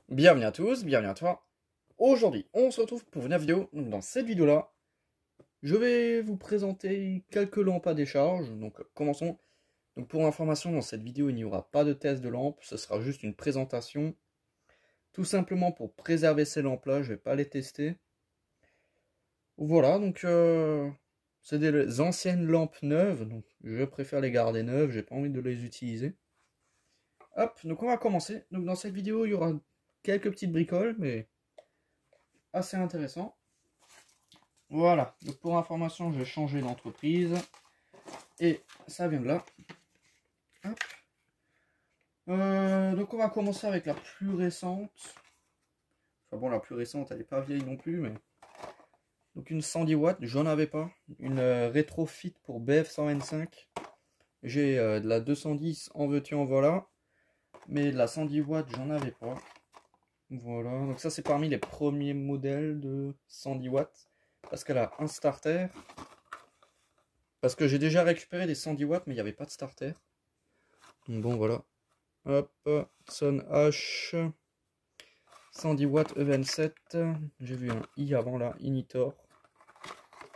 Bienvenue à tous, bienvenue à toi. Aujourd'hui, on se retrouve pour une nouvelle vidéo. Donc, dans cette vidéo-là, je vais vous présenter quelques lampes à décharge. Donc, commençons. Donc, pour information, dans cette vidéo, il n'y aura pas de test de lampe. Ce sera juste une présentation. Tout simplement pour préserver ces lampes-là, je ne vais pas les tester. Voilà, donc, c'est des anciennes lampes neuves. Donc, je préfère les garder neuves. J'ai pas envie de les utiliser. Hop, donc on va commencer. Donc, dans cette vidéo, il y aura quelques petites bricoles, mais assez intéressant. Voilà, donc pour information, j'ai changé d'entreprise et ça vient de là. Donc on va commencer avec la plus récente. Enfin bon, la plus récente, elle n'est pas vieille non plus, mais donc une 110 watts, j'en avais pas. Une rétrofit pour BF125. J'ai de la 210 en veux-tu en voilà, mais de la 110 watts, j'en avais pas. Voilà, donc ça c'est parmi les premiers modèles de 110 watts parce qu'elle a un starter. Parce que j'ai déjà récupéré des 110 watts, mais il n'y avait pas de starter. Donc bon, voilà. Hop, Son H. 110 watts E27. J'ai vu un I avant là, Initor.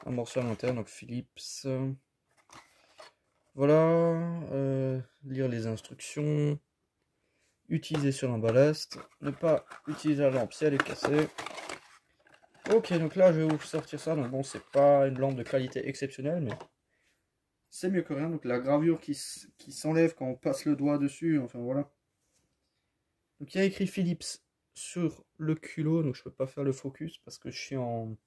Amorceur interne, donc Philips. Voilà. Lire les instructions. Utiliser sur un ballast. Ne pas utiliser la lampe si elle est cassée. Ok, donc là je vais vous sortir ça. Donc bon, c'est pas une lampe de qualité exceptionnelle, mais c'est mieux que rien. Donc la gravure qui s'enlève quand on passe le doigt dessus, enfin voilà. Donc il y a écrit Philips sur le culot, donc je peux pas faire le focus parce que je suis en...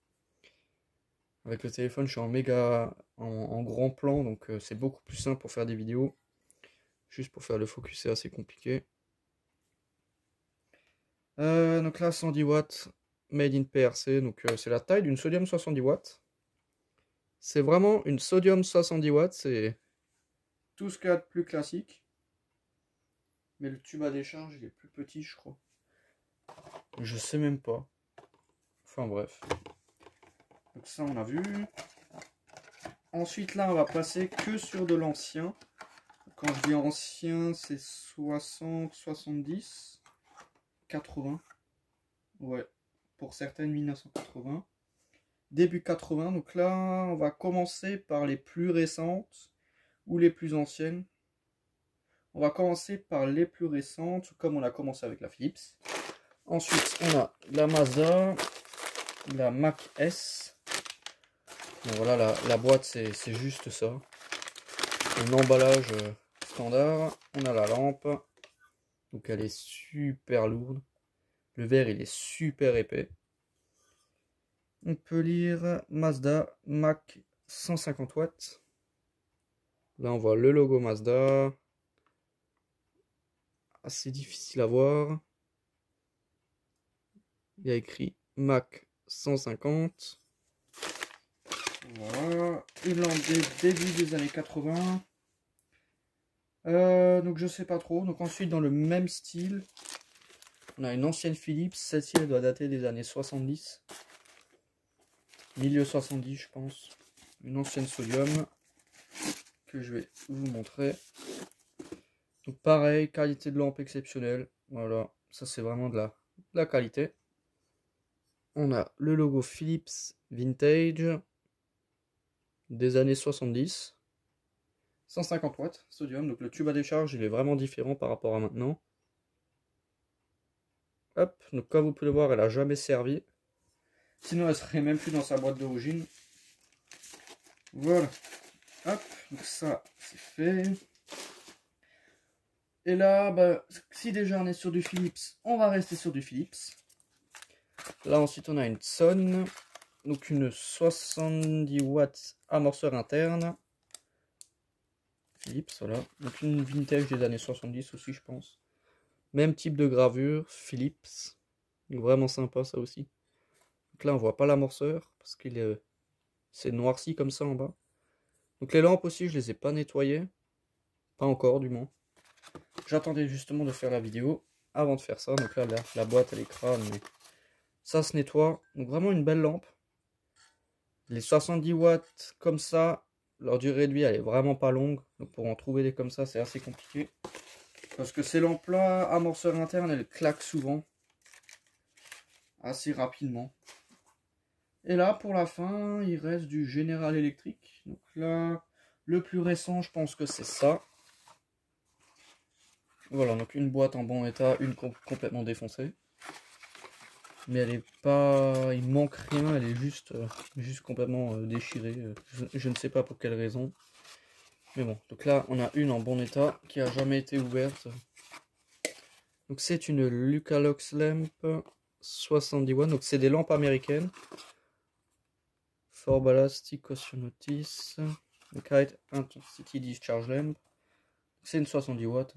Avec le téléphone, je suis en méga... en grand plan, donc c'est beaucoup plus simple pour faire des vidéos. Juste pour faire le focus, c'est assez compliqué. Donc là, 110 watts, made in PRC, donc c'est la taille d'une sodium 70 watts. C'est vraiment une sodium 70 watts, c'est tout ce qu'il y a de plus classique. Mais le tube à décharge, il est plus petit, je crois. Je sais même pas. Enfin bref. Donc ça, on a vu. Ensuite, là, on va passer que sur de l'ancien. Quand je dis ancien, c'est 60, 70, 80. Ouais, pour certaines 1980. Début 80. Donc là, on va commencer par les plus récentes ou les plus anciennes. On va commencer par les plus récentes, comme on a commencé avec la Philips. Ensuite, on a la Mazda, la Mac S. Donc voilà, la boîte, c'est juste ça. Un emballage standard. On a la lampe. Donc elle est super lourde. Le verre, il est super épais. On peut lire Mazda Mac 150 watts. Là, on voit le logo Mazda. Assez difficile à voir. Il y a écrit Mac 150. Voilà. Une lampe des débuts des années 80. Donc je sais pas trop. Donc ensuite, dans le même style, on a une ancienne Philips. Celle-ci, elle doit dater des années 70. Milieu 70, je pense. Une ancienne sodium que je vais vous montrer. Donc pareil, qualité de lampe exceptionnelle. Voilà, ça c'est vraiment de la qualité. On a le logo Philips Vintage des années 70. 150 watts sodium. Donc le tube à décharge, il est vraiment différent par rapport à maintenant. Hop, donc comme vous pouvez le voir, elle a jamais servi. Sinon, elle serait même plus dans sa boîte d'origine. Voilà. Hop, donc ça, c'est fait. Et là, bah, si déjà on est sur du Philips, on va rester sur du Philips. Là, ensuite, on a une Son. Donc une 70 watts amorceur interne. Philips, voilà. Donc une vintage des années 70 aussi, je pense. Même type de gravure, Philips. Donc vraiment sympa, ça aussi. Donc là, on voit pas l'amorceur, parce qu'il est... c'est noirci comme ça en bas. Donc les lampes aussi, je les ai pas nettoyées. Pas encore, du moins. J'attendais justement de faire la vidéo avant de faire ça. Donc là, la boîte, elle est crade, mais ça se nettoie. Donc vraiment une belle lampe. Les 70 watts comme ça, leur durée de vie, elle est vraiment pas longue. Donc pour en trouver des comme ça, c'est assez compliqué. Parce que ces lampes-là, amorceur interne, elles claquent souvent. assez rapidement. Et là, pour la fin, il reste du General Electric. Donc là, le plus récent, je pense que c'est ça. Voilà, donc une boîte en bon état, une complètement défoncée. Mais elle est pas... il manque rien, elle est juste complètement déchirée. Je ne sais pas pour quelle raison. Mais bon, donc là, on a une en bon état qui a jamais été ouverte. Donc c'est une Lucalox Lamp 70 watts. Donc c'est des lampes américaines. For Ballastic Caution Notice. Kite Intensity Discharge Lamp. C'est une 70 watts.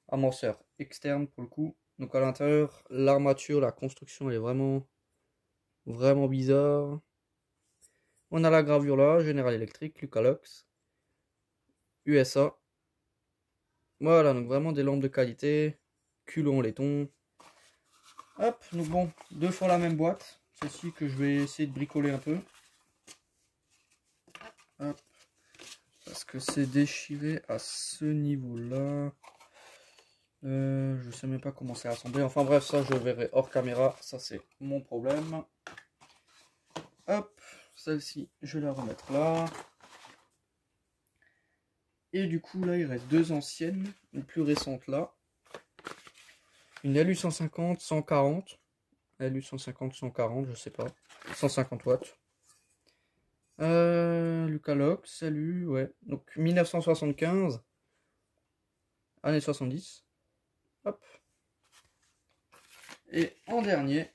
Amorceur externe pour le coup. Donc à l'intérieur, l'armature, la construction, elle est vraiment bizarre. On a la gravure là, General Electric, Lucalox, USA. Voilà, donc vraiment des lampes de qualité, culot en laiton. Hop, donc bon, deux fois la même boîte. Celle-ci que je vais essayer de bricoler un peu. Hop, parce que c'est déchiré à ce niveau-là. Je sais même pas comment c'est assemblé. Enfin bref, ça je verrai hors caméra. Ça c'est mon problème. Hop, celle-ci, je vais la remettre là. Et du coup, là, il reste deux anciennes. Une plus récente là. Une LU150 140. LU150 140, je sais pas. 150 watts. Lucalox, salut, ouais. Donc 1975. Années 70. Hop. Et en dernier,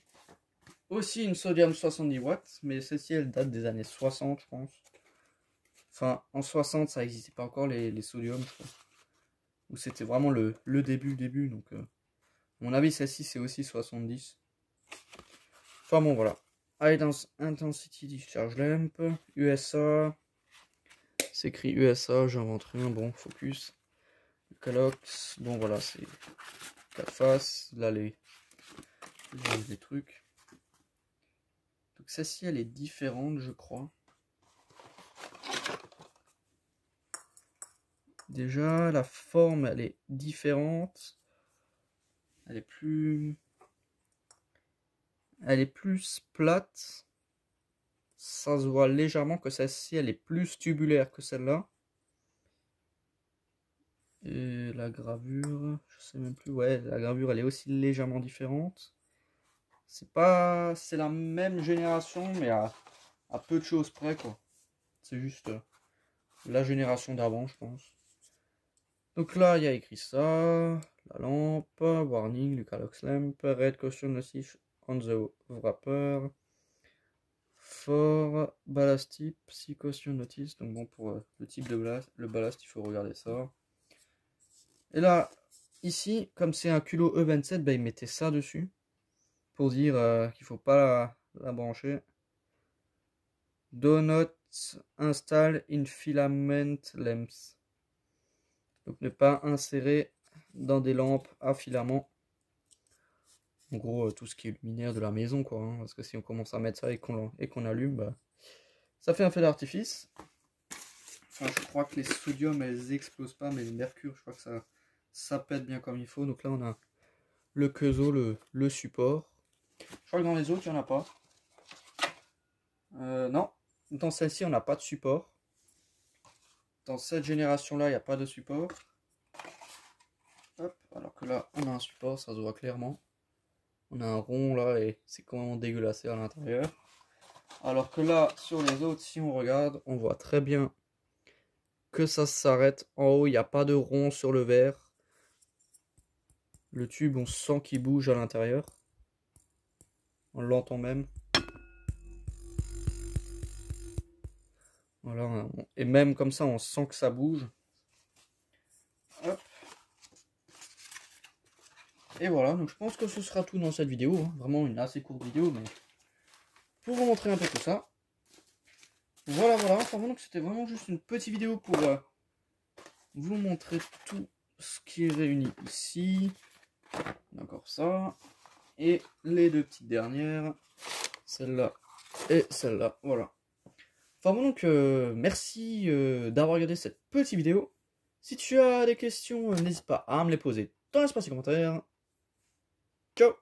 aussi une sodium 70 watts. Mais celle-ci, elle date des années 60, je pense. Enfin, en 60, ça n'existait pas encore les sodiums, je crois. Ou c'était vraiment le début. Donc, à mon avis, celle-ci, c'est aussi 70. Enfin bon, voilà. High Intensity Discharge Lamp, USA. C'est écrit USA, j'invente rien. Bon, focus. Calox. Bon, voilà, c'est 4 faces. Là, les trucs. Donc, celle-ci, elle est différente, je crois. Déjà, la forme, elle est différente. Elle est plus plate. Ça se voit légèrement que celle-ci, elle est plus tubulaire que celle-là. Et la gravure, je sais même plus. Ouais, la gravure, elle est aussi légèrement différente. C'est la même génération, mais à peu de choses près, quoi. C'est juste la génération d'avant, je pense. Donc là, il y a écrit ça. La lampe, warning, Lucalox Lamp, red caution notice on the wrapper. For ballastic, caution notice. Donc bon, pour le type de ballast, il faut regarder ça. Et là, ici, comme c'est un culot E27, bah, ils mettaient ça dessus. Pour dire qu'il ne faut pas la brancher. Do not install in filament lamps. Donc ne pas insérer dans des lampes à filament. En gros, tout ce qui est luminaire de la maison, quoi. Hein, parce que si on commence à mettre ça et qu'on allume, bah, ça fait un feu d'artifice. Enfin, je crois que les sodium, elles explosent pas, mais le mercure, je crois que ça pète bien comme il faut. Donc là, on a le quezo, le support. Je crois que dans les autres, il n'y en a pas. Non, dans celle-ci, on n'a pas de support. Dans cette génération-là, il n'y a pas de support. Hop, alors que là, on a un support, ça se voit clairement. On a un rond là et c'est complètement dégueulassé à l'intérieur. Alors que là, sur les autres, si on regarde, on voit très bien que ça s'arrête. En haut, il n'y a pas de rond sur le verre. Le tube, on sent qu'il bouge à l'intérieur. On l'entend même. Voilà, et même comme ça, on sent que ça bouge. Hop. Et voilà, donc je pense que ce sera tout dans cette vidéo. Hein. Vraiment une assez courte vidéo, mais pour vous montrer un peu tout ça. Voilà, enfin donc c'était vraiment juste une petite vidéo pour vous montrer tout ce qui est réuni ici. D'accord, ça. Et les deux petites dernières. Celle-là et celle-là. Voilà. Enfin bon, donc merci d'avoir regardé cette petite vidéo. Si tu as des questions, n'hésite pas à me les poser dans l'espace des commentaires. Ciao!